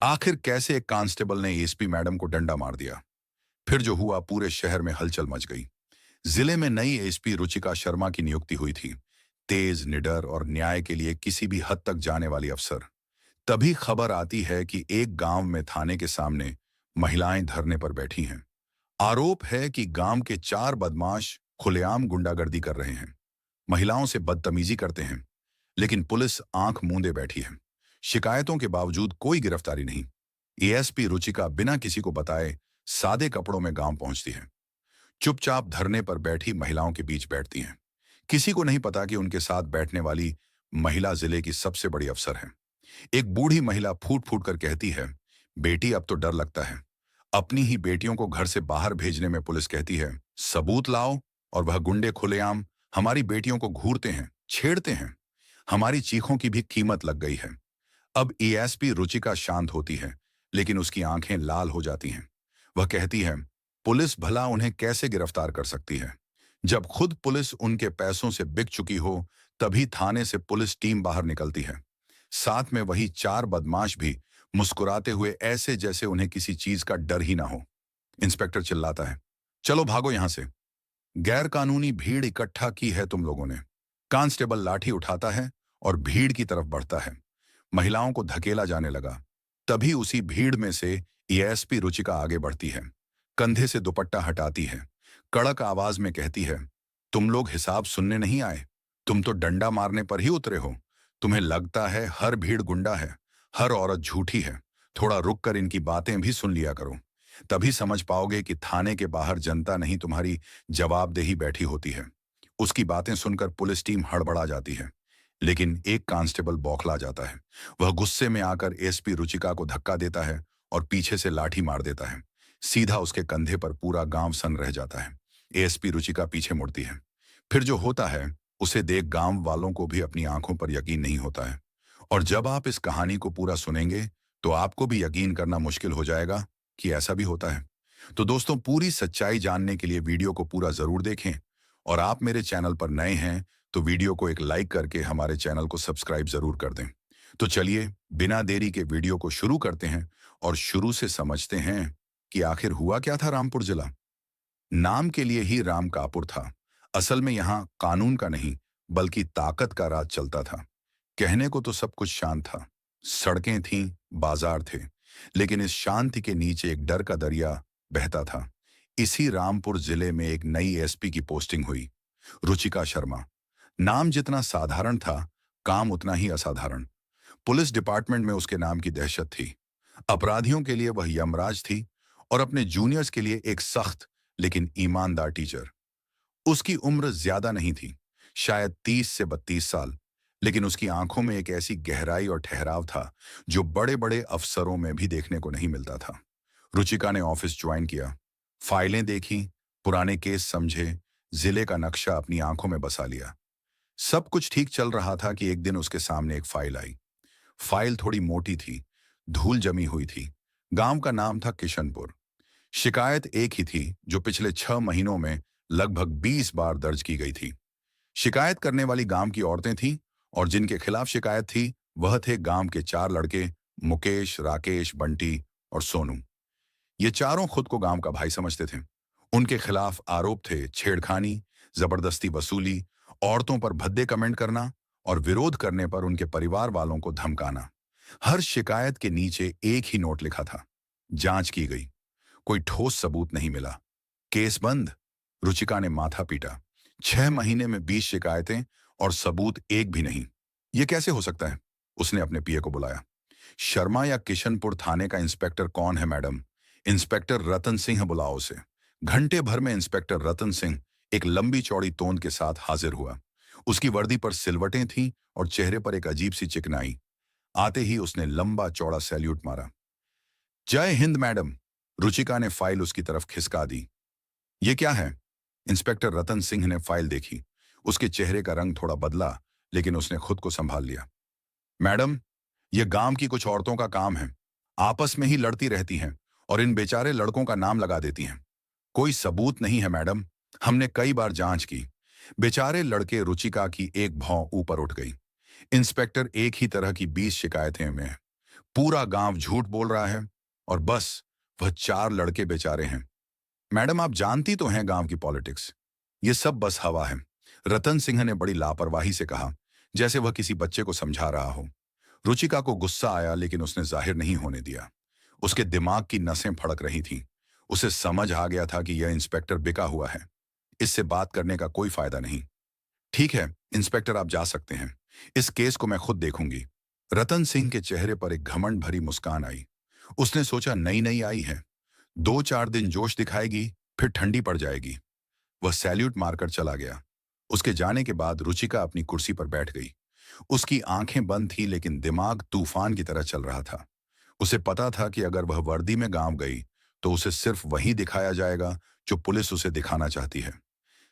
आखिर कैसे एक कांस्टेबल ने एसपी मैडम को डंडा मार दिया। फिर जो हुआ, पूरे शहर में हलचल मच गई। जिले में नई एसपी रुचिका शर्मा की नियुक्ति हुई थी। तेज, निडर और न्याय के लिए किसी भी हद तक जाने वाली अफसर। तभी खबर आती है कि एक गांव में थाने के सामने महिलाएं धरने पर बैठी हैं। आरोप है कि गांव के 4 बदमाश खुलेआम गुंडागर्दी कर रहे हैं, महिलाओं से बदतमीजी करते हैं। लेकिन पुलिस आंख मूंदे बैठी है। शिकायतों के बावजूद कोई गिरफ्तारी नहीं। एएसपी रुचिका बिना किसी को बताए सादे कपड़ों में गांव पहुंचती है। चुपचाप धरने पर बैठी महिलाओं के बीच बैठती हैं। किसी को नहीं पता कि उनके साथ बैठने वाली महिला जिले की सबसे बड़ी अफसर है। एक बूढ़ी महिला फूट फूट कर कहती है, बेटी अब तो डर लगता है। अपनी ही बेटियों को घर से बाहर भेजने में पुलिस कहती है, सबूत लाओ, और वह गुंडे खुलेआम हमारी बेटियों को घूरते हैं, छेड़ते हैं। हमारी चीखों की भी कीमत लग गई है। अब एएसपी रुचिका शांत होती है, लेकिन उसकी आंखें लाल हो जाती हैं। वह कहती है, पुलिस भला उन्हें कैसे गिरफ्तार कर सकती है? जब खुद पुलिस उनके पैसों से बिक चुकी हो, तभी थाने से पुलिस टीम बाहर निकलती है। साथ में वही 4 बदमाश भी, मुस्कुराते हुए ऐसे जैसे उन्हें किसी चीज का डर ही ना हो। इंस्पेक्टर चिल्लाता है, चलो भागो यहां से। गैर कानूनी भीड़ इकट्ठा की है तुम लोगों ने। कांस्टेबल लाठी उठाता है और भीड़ की तरफ बढ़ता है। महिलाओं को धकेला जाने लगा। तभी उसी भीड़ में से एएसपी रुचिका आगे बढ़ती है। कंधे से दुपट्टा हटाती है। कड़क आवाज में कहती है, तुम लोग हिसाब सुनने नहीं आए, तुम तो डंडा मारने पर ही उतरे हो। तुम्हें लगता है हर भीड़ गुंडा है, हर औरत झूठी है। थोड़ा रुक कर इनकी बातें भी सुन लिया करो। तभी समझ पाओगे कि थाने के बाहर जनता नहीं, तुम्हारी जवाबदेही बैठी होती है। उसकी बातें सुनकर पुलिस टीम हड़बड़ा जाती है। लेकिन एक कांस्टेबल बौखला जाता है। वह गुस्से में आकर एसपी रुचिका को धक्का देता है और पीछे से लाठी मार देता है। सीधा उसके कंधे पर। पूरा गांव सन रह जाता है। एएसपी रुचिका पीछे मुड़ती है। फिर जो होता है, उसे देख गांव वालों को भी अपनी आंखों पर यकीन नहीं होता है। और जब आप इस कहानी को पूरा सुनेंगे, तो आपको भी यकीन करना मुश्किल हो जाएगा कि ऐसा भी होता है। तो दोस्तों, पूरी सच्चाई जानने के लिए वीडियो को पूरा जरूर देखें। और आप मेरे चैनल पर नए हैं, तो वीडियो को एक लाइक करके हमारे चैनल को सब्सक्राइब जरूर कर दें। तो चलिए, बिना देरी के वीडियो को शुरू करते हैं और शुरू से समझते हैं कि आखिर हुआ क्या था रामपुर जिला। नाम के लिए ही राम कापुर था। असल में यहाँ कानून का नहीं, बल्कि ताकत का राज चलता था। कहने को तो सब कुछ शांत था। सड़कें थीं, बाजार थे। लेकिन इस शांति के नीचे एक डर का दरिया बहता था। इसी रामपुर जिले में एक नई एसपी की पोस्टिंग हुई, रुचिका शर्मा। नाम जितना साधारण था, काम उतना ही असाधारण। पुलिस डिपार्टमेंट में उसके नाम की दहशत थी। अपराधियों के लिए वह यमराज थी, और अपने जूनियर्स के लिए एक सख्त लेकिन ईमानदार टीचर। उसकी उम्र ज्यादा नहीं थी, शायद 30 से 32 साल। लेकिन उसकी आंखों में एक ऐसी गहराई और ठहराव था जो बड़े बड़े अफसरों में भी देखने को नहीं मिलता था। रुचिका ने ऑफिस ज्वाइन किया। फाइलें देखी, पुराने केस समझे, जिले का नक्शा अपनी आंखों में बसा लिया। सब कुछ ठीक चल रहा था कि एक दिन उसके सामने एक फाइल आई। फाइल थोड़ी मोटी थी, धूल जमी हुई थी। गांव का नाम था किशनपुर। शिकायत एक ही थी जो पिछले 6 महीनों में लगभग 20 बार दर्ज की गई थी। शिकायत करने वाली गांव की औरतें थीं, और जिनके खिलाफ शिकायत थी वह थे गांव के 4 लड़के, मुकेश, राकेश, बंटी और सोनू। ये चारों खुद को गांव का भाई समझते थे। उनके खिलाफ आरोप थे छेड़खानी, जबरदस्ती वसूली, औरतों पर भद्दे कमेंट करना और विरोध करने पर उनके परिवार वालों को धमकाना। हर शिकायत के नीचे एक ही नोट लिखा था, जांच की गई। कोई ठोस सबूत नहीं मिला, केस बंद। रुचिका ने माथा पीटा। 6 महीने में 20 शिकायतें और सबूत एक भी नहीं। ये कैसे हो सकता है? उसने अपने पीए को बुलाया। शर्मा या किशनपुर थाने का इंस्पेक्टर कौन है मैडम? इंस्पेक्टर रतन सिंह बुलाओ उसे। घंटे भर में इंस्पेक्टर रतन सिंह एक लंबी चौड़ी तोंद के साथ हाजिर हुआ। उसकी वर्दी पर सिलवटें थीं और चेहरे पर एक अजीब सी चिकनाई। आते ही उसने लंबा चौड़ा सैल्यूट मारा। जय हिंद मैडम। रुचिका ने फाइल उसकी तरफ खिसका दी। ये क्या है? इंस्पेक्टर रतन सिंह ने फाइल देखी। उसके चेहरे का रंग थोड़ा बदला, लेकिन उसने खुद को संभाल लिया। मैडम, ये गांव की कुछ औरतों का काम है। आपस में ही लड़ती रहती हैं और इन बेचारे लड़कों का नाम लगा देती हैं। कोई सबूत नहीं है मैडम। हमने कई बार जांच की। बेचारे लड़के। रुचिका की एक भौं ऊपर उठ गई। इंस्पेक्टर, एक ही तरह की 20 शिकायतें में पूरा गांव झूठ बोल रहा है और बस वह 4 लड़के बेचारे हैं। मैडम, आप जानती तो हैं गांव की पॉलिटिक्स। ये सब बस हवा है। रतन सिंह ने बड़ी लापरवाही से कहा, जैसे वह किसी बच्चे को समझा रहा हो। रुचिका को गुस्सा आया, लेकिन उसने जाहिर नहीं होने दिया। उसके दिमाग की नसें फड़क रही थीं। उसे समझ आ गया था कि यह इंस्पेक्टर बिका हुआ है। इससे बात करने का कोई फायदा नहीं। ठीक है इंस्पेक्टर, आप जा सकते हैं। इस केस को मैं खुद देखूंगी। रतन सिंह के चेहरे पर एक घमंड भरी मुस्कान आई। उसने सोचा, नई नई आई है, 2-4 दिन जोश दिखाएगी, फिर ठंडी पड़ जाएगी। वह सैल्यूट मारकर चला गया। उसके जाने के बाद रुचिका अपनी कुर्सी पर बैठ गई। उसकी आंखें बंद थी, लेकिन दिमाग तूफान की तरह चल रहा था। उसे पता था कि अगर वह वर्दी में गांव गई तो उसे सिर्फ वही दिखाया जाएगा जो पुलिस उसे दिखाना चाहती है।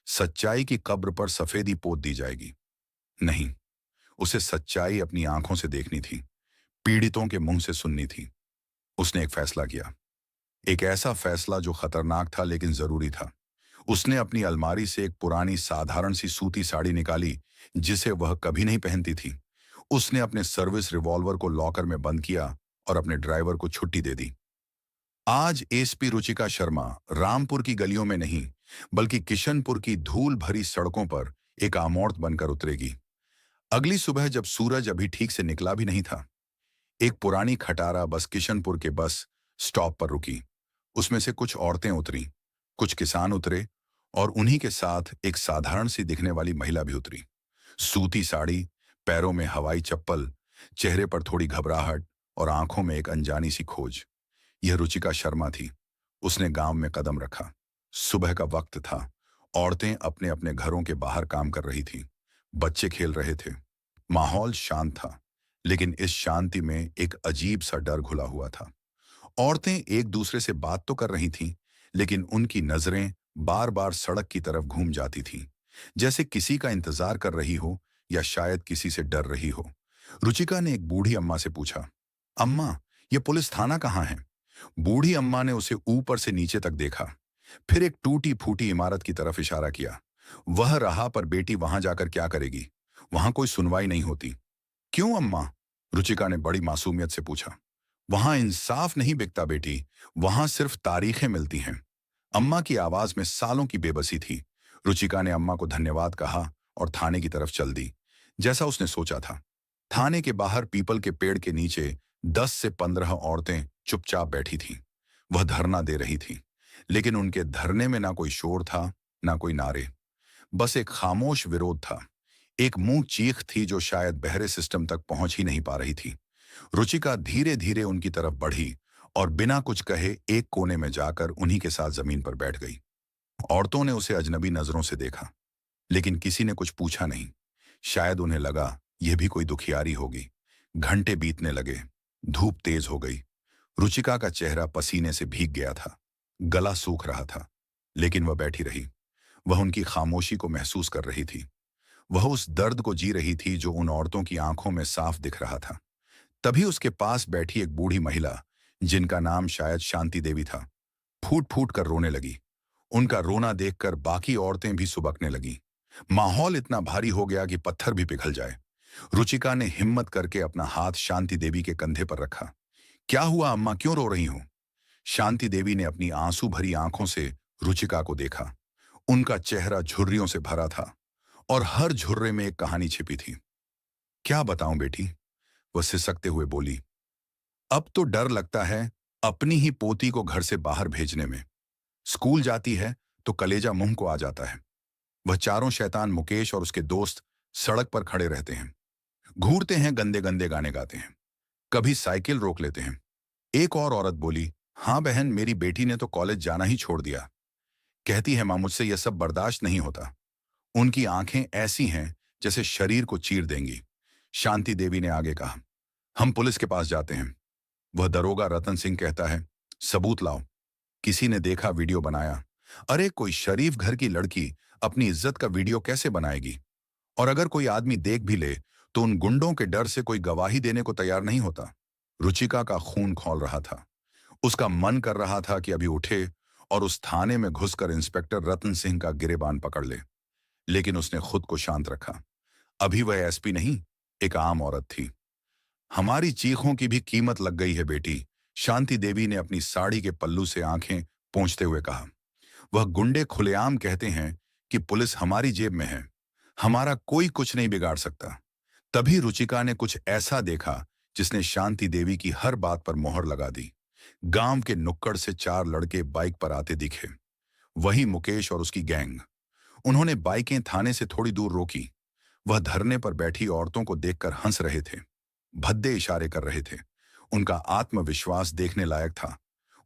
सच्चाई की कब्र पर सफेदी पोत दी जाएगी। नहीं, उसे सच्चाई अपनी आंखों से देखनी थी, पीड़ितों के मुंह से सुननी थी। उसने एक फैसला किया, एक ऐसा फैसला जो खतरनाक था लेकिन जरूरी था। उसने अपनी अलमारी से एक पुरानी साधारण सी सूती साड़ी निकाली जिसे वह कभी नहीं पहनती थी। उसने अपने सर्विस रिवॉल्वर को लॉकर में बंद किया और अपने ड्राइवर को छुट्टी दे दी। आज एसपी रुचिका शर्मा रामपुर की गलियों में नहीं, बल्कि किशनपुर की धूल भरी सड़कों पर एक आमोर्त बनकर उतरेगी। अगली सुबह जब सूरज अभी ठीक से निकला भी नहीं था, एक पुरानी खटारा बस किशनपुर के बस स्टॉप पर रुकी। उसमें से कुछ औरतें उतरी, कुछ किसान उतरे और उन्हीं के साथ एक साधारण सी दिखने वाली महिला भी उतरी। सूती साड़ी, पैरों में हवाई चप्पल, चेहरे पर थोड़ी घबराहट और आंखों में एक अनजानी सी खोज। यह रुचिका शर्मा थी। उसने गांव में कदम रखा। सुबह का वक्त था। औरतें अपने अपने घरों के बाहर काम कर रही थीं। बच्चे खेल रहे थे। माहौल शांत था, लेकिन इस शांति में एक अजीब सा डर घुला हुआ था। औरतें एक दूसरे से बात तो कर रही थीं, लेकिन उनकी नजरें बार बार सड़क की तरफ घूम जाती थीं, जैसे किसी का इंतजार कर रही हो या शायद किसी से डर रही हो। रुचिका ने एक बूढ़ी अम्मा से पूछा, अम्मा, ये पुलिस थाना कहाँ है? बूढ़ी अम्मा ने उसे ऊपर से नीचे तक देखा, फिर एक टूटी फूटी इमारत की तरफ इशारा किया। वह रहा, पर बेटी वहां जाकर क्या करेगी? वहां कोई सुनवाई नहीं होती। क्यों अम्मा? रुचिका ने बड़ी मासूमियत से पूछा। वहां इंसाफ नहीं बिकता बेटी, वहां सिर्फ तारीखें मिलती हैं। अम्मा की आवाज में सालों की बेबसी थी। रुचिका ने अम्मा को धन्यवाद कहा और थाने की तरफ चल दी। जैसा उसने सोचा था, थाने के बाहर पीपल के पेड़ के नीचे 10 से 15 औरतें चुपचाप बैठी थीं। वह धरना दे रही थी, लेकिन उनके धरने में ना कोई शोर था, ना कोई नारे। बस एक खामोश विरोध था। एक मुंह चीख थी जो शायद बहरे सिस्टम तक पहुंच ही नहीं पा रही थी। रुचिका धीरे धीरे उनकी तरफ बढ़ी और बिना कुछ कहे एक कोने में जाकर उन्हीं के साथ जमीन पर बैठ गई। औरतों ने उसे अजनबी नजरों से देखा, लेकिन किसी ने कुछ पूछा नहीं। शायद उन्हें लगा यह भी कोई दुखियारी होगी। घंटे बीतने लगे। धूप तेज हो गई। रुचिका का चेहरा पसीने से भीग गया था। गला सूख रहा था, लेकिन वह बैठी रही। वह उनकी खामोशी को महसूस कर रही थी। वह उस दर्द को जी रही थी जो उन औरतों की आंखों में साफ दिख रहा था। तभी उसके पास बैठी एक बूढ़ी महिला, जिनका नाम शायद शांति देवी था, फूट फूट कर रोने लगी। उनका रोना देखकर बाकी औरतें भी सुबकने लगीं। माहौल इतना भारी हो गया कि पत्थर भी पिघल जाए। रुचिका ने हिम्मत करके अपना हाथ शांति देवी के कंधे पर रखा। क्या हुआ अम्मा, क्यों रो रही हो? शांति देवी ने अपनी आंसू भरी आंखों से रुचिका को देखा। उनका चेहरा झुर्रियों से भरा था और हर झुर्रे में एक कहानी छिपी थी। क्या बताऊं बेटी, वह सिसकते हुए बोली। अब तो डर लगता है अपनी ही पोती को घर से बाहर भेजने में। स्कूल जाती है तो कलेजा मुंह को आ जाता है। वह चारों शैतान मुकेश और उसके दोस्त सड़क पर खड़े रहते हैं, घूरते हैं, गंदे गंदे गाने गाते हैं, कभी साइकिल रोक लेते हैं। एक और औरत बोली, हाँ बहन, मेरी बेटी ने तो कॉलेज जाना ही छोड़ दिया। कहती है मां, मुझसे यह सब बर्दाश्त नहीं होता। उनकी आंखें ऐसी हैं जैसे शरीर को चीर देंगी। शांति देवी ने आगे कहा, हम पुलिस के पास जाते हैं। वह दरोगा रतन सिंह कहता है, सबूत लाओ। किसी ने देखा, वीडियो बनाया। अरे कोई शरीफ घर की लड़की अपनी इज्जत का वीडियो कैसे बनाएगी? और अगर कोई आदमी देख भी ले तो उन गुंडों के डर से कोई गवाही देने को तैयार नहीं होता। रुचिका का खून खौल रहा था। उसका मन कर रहा था कि अभी उठे और उस थाने में घुसकर इंस्पेक्टर रतन सिंह का गिरेबान पकड़ ले, लेकिन उसने खुद को शांत रखा। अभी वह एसपी नहीं, एक आम औरत थी। हमारी चीखों की भी कीमत लग गई है बेटी, शांति देवी ने अपनी साड़ी के पल्लू से आंखें पोंछते हुए कहा। वह गुंडे खुलेआम कहते हैं कि पुलिस हमारी जेब में है, हमारा कोई कुछ नहीं बिगाड़ सकता। तभी रुचिका ने कुछ ऐसा देखा जिसने शांति देवी की हर बात पर मोहर लगा दी। गांव के नुक्कड़ से 4 लड़के बाइक पर आते दिखे। वही मुकेश और उसकी गैंग। उन्होंने बाइकें थाने से थोड़ी दूर रोकी। वह धरने पर बैठी औरतों को देखकर हंस रहे थे, भद्दे इशारे कर रहे थे। उनका आत्मविश्वास देखने लायक था।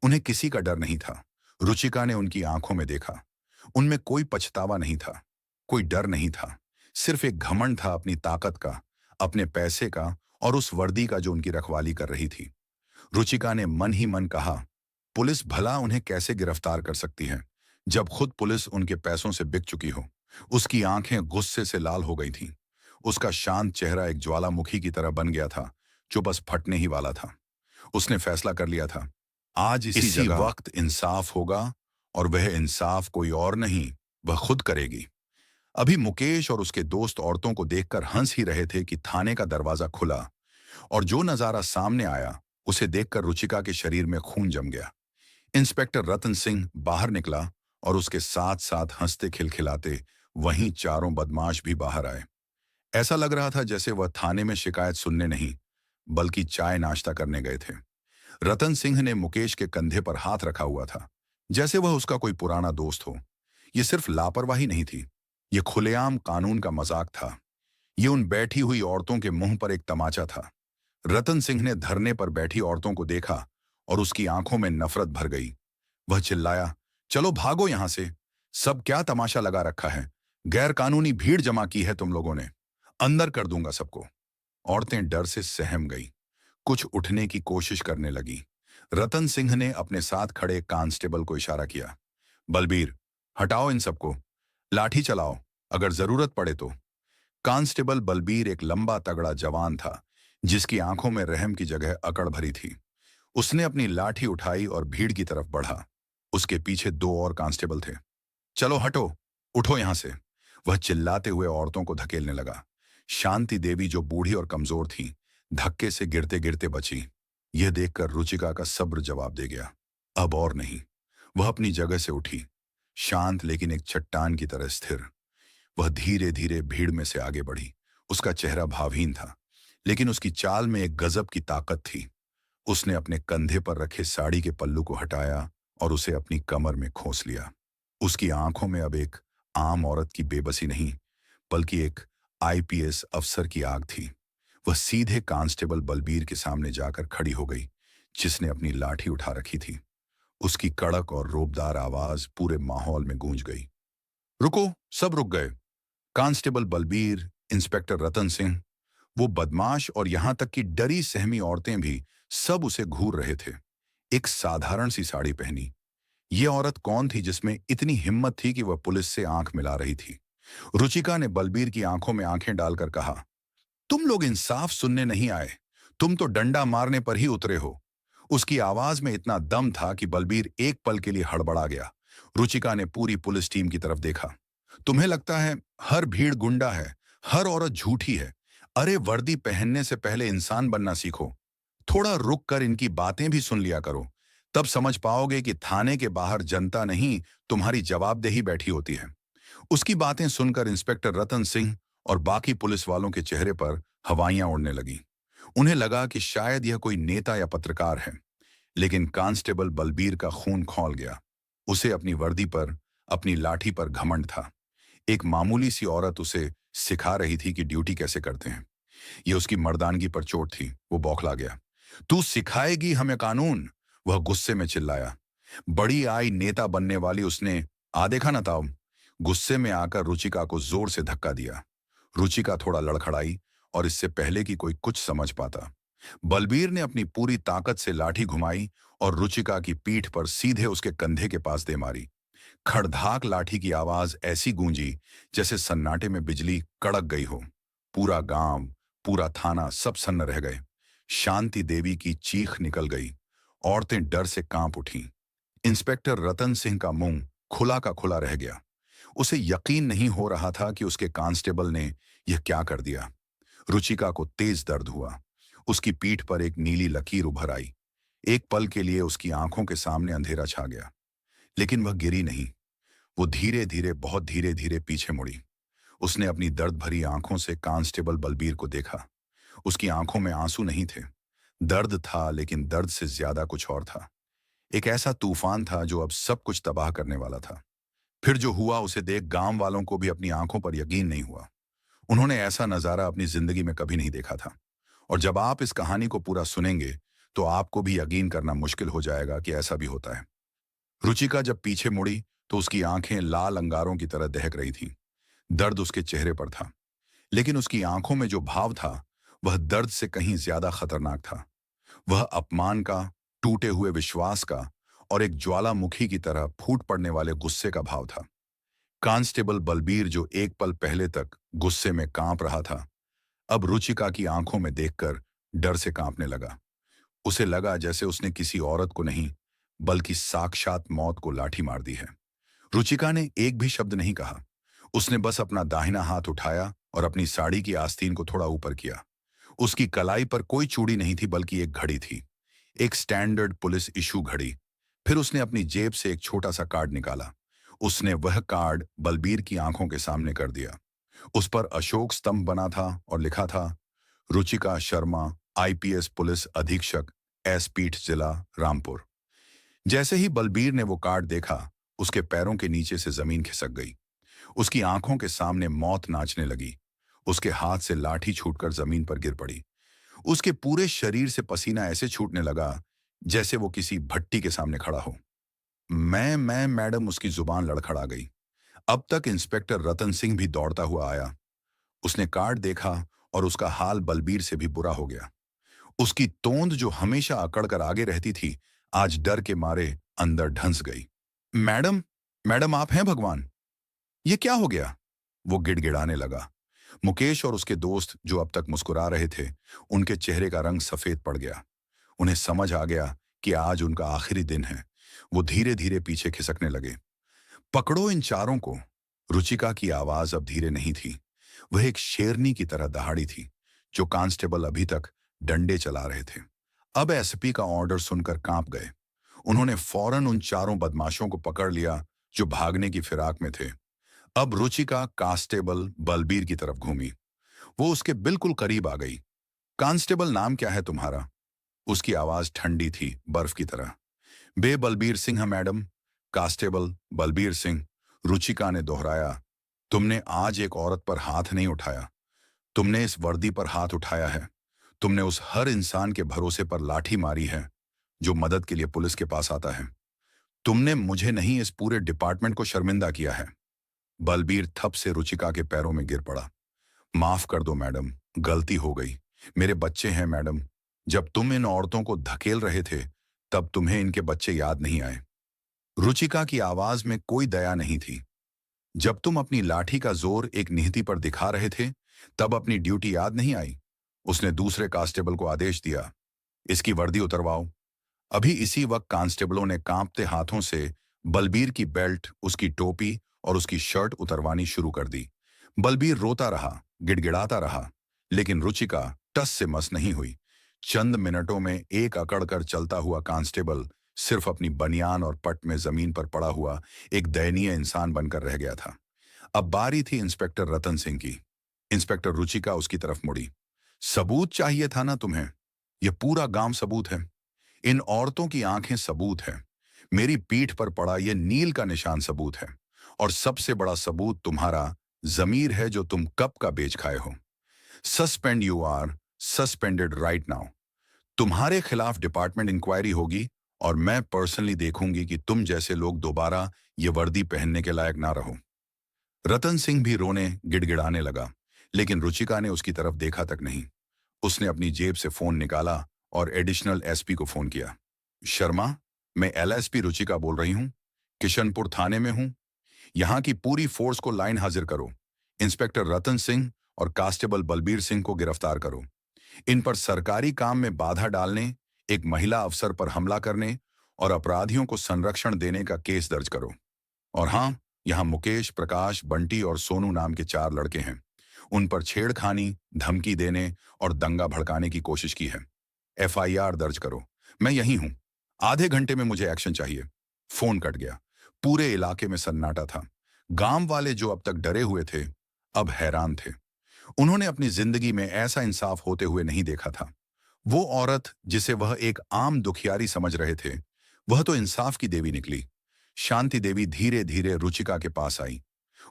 उन्हें किसी का डर नहीं था। रुचिका ने उनकी आंखों में देखा। उनमें कोई पछतावा नहीं था, कोई डर नहीं था। सिर्फ एक घमंड था अपनी ताकत का, अपने पैसे का और उस वर्दी का जो उनकी रखवाली कर रही थी। रुचिका ने मन ही मन कहा, पुलिस भला उन्हें कैसे गिरफ्तार कर सकती है जब खुद पुलिस उनके पैसों से बिक चुकी हो। उसकी आंखें गुस्से से लाल हो गई थीं। उसका शांत चेहरा एक ज्वालामुखी की तरह बन गया था जो बस फटने ही वाला था। उसने फैसला कर लिया था, आज इसी वक्त इंसाफ होगा, और वह इंसाफ कोई और नहीं, वह खुद करेगी। अभी मुकेश और उसके दोस्त औरतों को देखकर हंस ही रहे थे कि थाने का दरवाजा खुला, और जो नजारा सामने आया उसे देखकर रुचिका के शरीर में खून जम गया। इंस्पेक्टर रतन सिंह बाहर निकला और उसके साथ साथ हंसते खिलखिलाते वहीं चारों बदमाश भी बाहर आए। ऐसा लग रहा था जैसे वह थाने में शिकायत सुनने नहीं, बल्कि चाय नाश्ता करने गए थे। रतन सिंह ने मुकेश के कंधे पर हाथ रखा हुआ था, जैसे वह उसका कोई पुराना दोस्त हो। यह सिर्फ लापरवाही नहीं थी, यह खुलेआम कानून का मजाक था। ये उन बैठी हुई औरतों के मुंह पर एक तमाचा था। रतन सिंह ने धरने पर बैठी औरतों को देखा और उसकी आंखों में नफरत भर गई। वह चिल्लाया, चलो भागो यहां से, सब क्या तमाशा लगा रखा है, गैर कानूनी भीड़ जमा की है तुम लोगों ने, अंदर कर दूंगा सबको। औरतें डर से सहम गई, कुछ उठने की कोशिश करने लगी। रतन सिंह ने अपने साथ खड़े एक कांस्टेबल को इशारा किया, बलबीर, हटाओ इन सबको, लाठी चलाओ अगर जरूरत पड़े तो। कांस्टेबल बलबीर एक लंबा तगड़ा जवान था जिसकी आंखों में रहम की जगह अकड़ भरी थी। उसने अपनी लाठी उठाई और भीड़ की तरफ बढ़ा। उसके पीछे 2 और कांस्टेबल थे। चलो हटो, उठो यहां से, वह चिल्लाते हुए औरतों को धकेलने लगा। शांति देवी जो बूढ़ी और कमजोर थी, धक्के से गिरते गिरते बची। यह देखकर रुचिका का सब्र जवाब दे गया, अब और नहीं। वह अपनी जगह से उठी, शांत लेकिन एक चट्टान की तरह स्थिर। वह धीरे धीरे भीड़ में से आगे बढ़ी। उसका चेहरा भावहीन था, लेकिन उसकी चाल में एक गजब की ताकत थी। उसने अपने कंधे पर रखे साड़ी के पल्लू को हटाया और उसे अपनी कमर में खोस लिया। उसकी आंखों में अब एक आम औरत की बेबसी नहीं, बल्कि एक आईपीएस अफसर की आग थी। वह सीधे कांस्टेबल बलबीर के सामने जाकर खड़ी हो गई, जिसने अपनी लाठी उठा रखी थी। उसकी कड़क और रोबदार आवाज पूरे माहौल में गूंज गई। रुको, सब रुक गए। कांस्टेबल बलबीर, इंस्पेक्टर रतन सिंह, वो बदमाश और यहां तक कि डरी सहमी औरतें भी सब उसे घूर रहे थे। एक साधारण सी साड़ी पहनी, ये औरत कौन थी जिसमें इतनी हिम्मत थी कि वह पुलिस से आंख मिला रही थी? रुचिका ने बलबीर की आंखों में आंखें डालकर कहा, तुम लोग इंसाफ सुनने नहीं आए, तुम तो डंडा मारने पर ही उतरे हो। उसकी आवाज में इतना दम था कि बलबीर एक पल के लिए हड़बड़ा गया। रुचिका ने पूरी पुलिस टीम की तरफ देखा। तुम्हें लगता है हर भीड़ गुंडा है, हर औरत झूठी है? अरे वर्दी पहनने से पहले इंसान बनना सीखो। थोड़ा रुक कर इनकी बातें भी सुन लिया करो, तब समझ पाओगे कि थाने के बाहर जनता नहीं, तुम्हारी जवाबदेही बैठी होती है। उसकी बातें सुनकर इंस्पेक्टर रतन सिंह और बाकी पुलिस वालों के चेहरे पर हवाइयां उड़ने लगी। उन्हें लगा कि शायद यह कोई नेता या पत्रकार है, लेकिन कांस्टेबल बलबीर का खून खौल गया। उसे अपनी वर्दी पर, अपनी लाठी पर घमंड था। एक मामूली सी औरत उसे सिखा रही थी कि ड्यूटी कैसे करते हैं। यह उसकी मर्दानगी पर चोट थी। वो बौखला गया। तू सिखाएगी हमें कानून? वह गुस्से में चिल्लाया। बड़ी आई नेता बनने वाली उसने, आ देखा ना ताऊ। गुस्से में आकर रुचिका को जोर से धक्का दिया। रुचिका थोड़ा लड़खड़ाई, और इससे पहले कि कोई कुछ समझ पाता, बलबीर ने अपनी पूरी ताकत से लाठी घुमाई और रुचिका की पीठ पर सीधे उसके कंधे के पास दे मारी। खड़धाक लाठी की आवाज ऐसी गूंजी जैसे सन्नाटे में बिजली कड़क गई हो। पूरा गांव, पूरा थाना सब सन्न रह गए। शांति देवी की चीख निकल गई। औरतें डर से कांप उठीं। इंस्पेक्टर रतन सिंह का मुंह खुला का खुला रह गया। उसे यकीन नहीं हो रहा था कि उसके कांस्टेबल ने यह क्या कर दिया। रुचिका को तेज दर्द हुआ। उसकी पीठ पर एक नीली लकीर उभर आई। एक पल के लिए उसकी आंखों के सामने अंधेरा छा गया, लेकिन वह गिरी नहीं। वो धीरे धीरे, बहुत धीरे धीरे पीछे मुड़ी। उसने अपनी दर्द भरी आंखों से कांस्टेबल बलबीर को देखा। उसकी आंखों में आंसू नहीं थे। दर्द था, लेकिन दर्द से ज्यादा कुछ और था। एक ऐसा तूफान था जो अब सब कुछ तबाह करने वाला था। फिर जो हुआ उसे देख गांव वालों को भी अपनी आंखों पर यकीन नहीं हुआ। उन्होंने ऐसा नजारा अपनी जिंदगी में कभी नहीं देखा था। और जब आप इस कहानी को पूरा सुनेंगे तो आपको भी यकीन करना मुश्किल हो जाएगा कि ऐसा भी होता है। रुचिका जब पीछे मुड़ी तो उसकी आंखें लाल अंगारों की तरह दहक रही थीं। दर्द उसके चेहरे पर था, लेकिन उसकी आंखों में जो भाव था वह दर्द से कहीं ज्यादा खतरनाक था। वह अपमान का, टूटे हुए विश्वास का और एक ज्वालामुखी की तरह फूट पड़ने वाले गुस्से का भाव था। कांस्टेबल बलबीर, जो एक पल पहले तक गुस्से में कांप रहा था, अब रुचिका की आंखों में देखकर डर से कांपने लगा। उसे लगा जैसे उसने किसी औरत को नहीं, बल्कि साक्षात मौत को लाठी मार दी है। रुचिका ने एक भी शब्द नहीं कहा। उसने बस अपना दाहिना हाथ उठाया और अपनी साड़ी की आस्तीन को थोड़ा ऊपर किया। उसकी कलाई पर कोई चूड़ी नहीं थी, बल्कि एक घड़ी थी, एक स्टैंडर्ड पुलिस इशू घड़ी। फिर उसने अपनी जेब से एक छोटा सा कार्ड निकाला। उसने वह कार्ड बलबीर की आंखों के सामने कर दिया। उस पर अशोक स्तंभ बना था और लिखा था, रुचिका शर्मा, आईपीएस पुलिस अधीक्षक, एसपीठ जिला रामपुर। जैसे ही बलबीर ने वो कार्ड देखा, उसके पैरों के नीचे से जमीन खिसक गई। उसकी आंखों के सामने मौत नाचने लगी। उसके हाथ से लाठी छूटकर जमीन पर गिर पड़ी। उसके पूरे शरीर से पसीना ऐसे छूटने लगा जैसे वो किसी भट्टी के सामने खड़ा हो। मैं मैडम, उसकी जुबान लड़खड़ा गई। अब तक इंस्पेक्टर रतन सिंह भी दौड़ता हुआ आया। उसने कार्ड देखा और उसका हाल बलबीर से भी बुरा हो गया। उसकी तोंद, जो हमेशा अकड़ कर आगे रहती थी, आज डर के मारे अंदर ढंस गई। मैडम, मैडम आप हैं भगवान, ये क्या हो गया? वो गिड़गिड़ाने लगा। मुकेश और उसके दोस्त, जो अब तक मुस्कुरा रहे थे, उनके चेहरे का रंग सफेद पड़ गया। उन्हें समझ आ गया कि आज उनका आखिरी दिन है। वो धीरे धीरे पीछे खिसकने लगे। पकड़ो इन चारों को। रुचिका की आवाज अब धीरे नहीं थी। वह एक शेरनी की तरह दहाड़ी थी। जो कांस्टेबल अभी तक डंडे चला रहे थे, अब एसपी का ऑर्डर सुनकर कांप गए। उन्होंने फौरन उन चारों बदमाशों को पकड़ लिया जो भागने की फिराक में थे। अब रुचिका कांस्टेबल बलबीर की तरफ घूमी। वो उसके बिल्कुल करीब आ गई। कांस्टेबल, नाम क्या है तुम्हारा? उसकी आवाज ठंडी थी, बर्फ की तरह। बे बलबीर सिंह है मैडम। कांस्टेबल बलबीर सिंह, रुचिका ने दोहराया। तुमने आज एक औरत पर हाथ नहीं उठाया, तुमने इस वर्दी पर हाथ उठाया है। तुमने उस हर इंसान के भरोसे पर लाठी मारी है जो मदद के लिए पुलिस के पास आता है। तुमने मुझे नहीं, इस पूरे डिपार्टमेंट को शर्मिंदा किया है। बलबीर थप से रुचिका के पैरों में गिर पड़ा। माफ कर दो मैडम, गलती हो गई। मेरे बच्चे हैं मैडम। जब तुम इन औरतों को धकेल रहे थे, तब तुम्हें इनके बच्चे याद नहीं आए? रुचिका की आवाज में कोई दया नहीं थी। जब तुम अपनी लाठी का जोर एक निहती पर दिखा रहे थे, तब अपनी ड्यूटी याद नहीं आई? उसने दूसरे कांस्टेबल को आदेश दिया, इसकी वर्दी उतरवाओ। अभी इसी वक्त कांस्टेबलों ने कांपते हाथों से बलबीर की बेल्ट, उसकी टोपी और उसकी शर्ट उतरवानी शुरू कर दी। बलबीर रोता रहा, गिड़गिड़ाता रहा, लेकिन रुचिका टस से मस नहीं हुई। चंद मिनटों में एक अकड़ कर चलता हुआ कांस्टेबल सिर्फ अपनी बनियान और पट में जमीन पर पड़ा हुआ एक दयनीय इंसान बनकर रह गया था। अब बारी थी इंस्पेक्टर रतन सिंह की। इंस्पेक्टर रुचिका उसकी तरफ मुड़ी। सबूत चाहिए था ना तुम्हें? यह पूरा गांव सबूत है। इन औरतों की आंखें सबूत है। मेरी पीठ पर पड़ा यह नील का निशान सबूत है। और सबसे बड़ा सबूत तुम्हारा जमीर है, जो तुम कब का बेच खाए हो। Suspend, you are suspended right now. तुम्हारे खिलाफ डिपार्टमेंट इंक्वायरी होगी और मैं पर्सनली देखूंगी कि तुम जैसे लोग दोबारा ये वर्दी पहनने के लायक ना रहो। रतन सिंह भी रोने, गिड़गिड़ाने लगा, लेकिन रुचिका ने उसकी तरफ देखा तक नहीं। उसने अपनी जेब से फोन निकाला और एडिशनल एसपी को फोन किया। शर्मा, मैं एलएसपी रुचिका बोल रही हूँ। किशनपुर थाने में हूँ। यहाँ की पूरी फोर्स को लाइन हाजिर करो। इंस्पेक्टर रतन सिंह और कांस्टेबल बलबीर सिंह को गिरफ्तार करो। इन पर सरकारी काम में बाधा डालने, एक महिला अफसर पर हमला करने और अपराधियों को संरक्षण देने का केस दर्ज करो। और हाँ, यहाँ मुकेश, प्रकाश, बंटी और सोनू नाम के 4 लड़के हैं। उन पर छेड़खानी, धमकी देने और दंगा भड़काने की कोशिश की है। एफआईआर दर्ज करो। मैं यहीं हूं। आधे घंटे में मुझे एक्शन चाहिए। फोन कट गया। पूरे इलाके में सन्नाटा था। गांव वाले जो अब तक डरे हुए थे, अब हैरान थे। उन्होंने अपनी जिंदगी में ऐसा इंसाफ होते हुए नहीं देखा था। वो औरत जिसे वह एक आम दुखियारी समझ रहे थे, वह तो इंसाफ की देवी निकली। शांति देवी धीरे धीरे रुचिका के पास आई।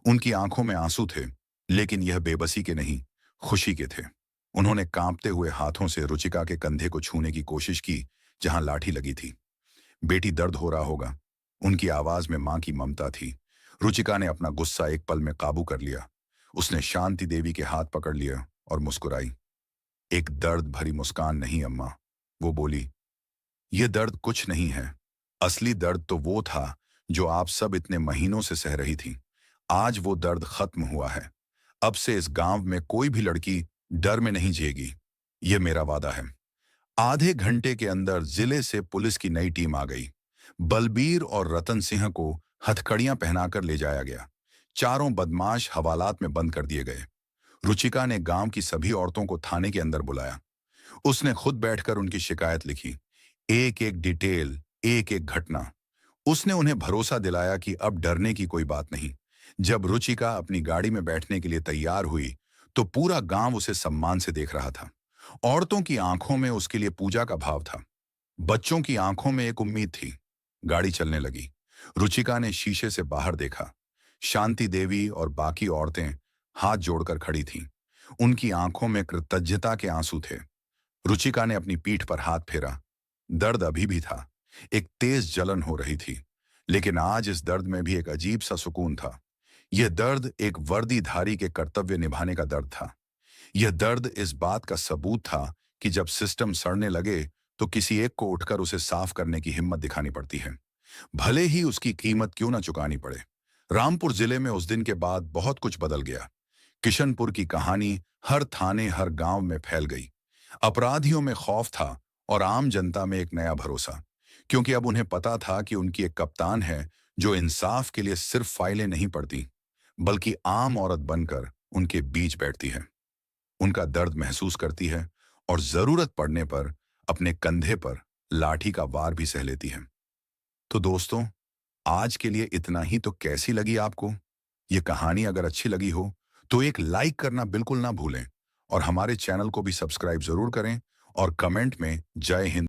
उनकी आंखों में आंसू थे, लेकिन यह बेबसी के नहीं, खुशी के थे। उन्होंने कांपते हुए हाथों से रुचिका के कंधे को छूने की कोशिश की, जहां लाठी लगी थी। बेटी, दर्द हो रहा होगा। उनकी आवाज में मां की ममता थी। रुचिका ने अपना गुस्सा एक पल में काबू कर लिया। उसने शांति देवी के हाथ पकड़ लिया और मुस्कुराई। एक दर्द भरी मुस्कान नहीं अम्मा, वो बोली। यह दर्द कुछ नहीं है। असली दर्द तो वो था जो आप सब इतने महीनों से सह रही थी। आज वो दर्द खत्म हुआ है। अब से इस गांव में कोई भी लड़की डर में नहीं जिएगी। ये मेरा वादा है। आधे घंटे के अंदर जिले से पुलिस की नई टीम आ गई। बलबीर और रतन सिंह को हथकड़ियां पहनाकर ले जाया गया। चारों बदमाश हवालात में बंद कर दिए गए। रुचिका ने गांव की सभी औरतों को थाने के अंदर बुलाया। उसने खुद बैठकर उनकी शिकायत लिखी, एक एक डिटेल, एक एक घटना। उसने उन्हें भरोसा दिलाया कि अब डरने की कोई बात नहीं। जब रुचिका अपनी गाड़ी में बैठने के लिए तैयार हुई, तो पूरा गांव उसे सम्मान से देख रहा था। औरतों की आंखों में उसके लिए पूजा का भाव था। बच्चों की आंखों में एक उम्मीद थी। गाड़ी चलने लगी। रुचिका ने शीशे से बाहर देखा। शांति देवी और बाकी औरतें हाथ जोड़कर खड़ी थीं। उनकी आंखों में कृतज्ञता के आंसू थे। रुचिका ने अपनी पीठ पर हाथ फेरा। दर्द अभी भी था। एक तेज जलन हो रही थी। लेकिन आज इस दर्द में भी एक अजीब सा सुकून था। यह दर्द एक वर्दीधारी के कर्तव्य निभाने का दर्द था। यह दर्द इस बात का सबूत था कि जब सिस्टम सड़ने लगे, तो किसी एक को उठकर उसे साफ करने की हिम्मत दिखानी पड़ती है, भले ही उसकी कीमत क्यों ना चुकानी पड़े। रामपुर जिले में उस दिन के बाद बहुत कुछ बदल गया। किशनपुर की कहानी हर थाने, हर गांव में फैल गई। अपराधियों में खौफ था और आम जनता में एक नया भरोसा, क्योंकि अब उन्हें पता था कि उनकी एक कप्तान है जो इंसाफ के लिए सिर्फ फाइलें नहीं पढ़ती, बल्कि आम औरत बनकर उनके बीच बैठती है, उनका दर्द महसूस करती है और जरूरत पड़ने पर अपने कंधे पर लाठी का वार भी सह लेती है। तो दोस्तों, आज के लिए इतना ही। तो कैसी लगी आपको ये कहानी? अगर अच्छी लगी हो तो एक लाइक करना बिल्कुल ना भूलें और हमारे चैनल को भी सब्सक्राइब जरूर करें और कमेंट में जय हिंद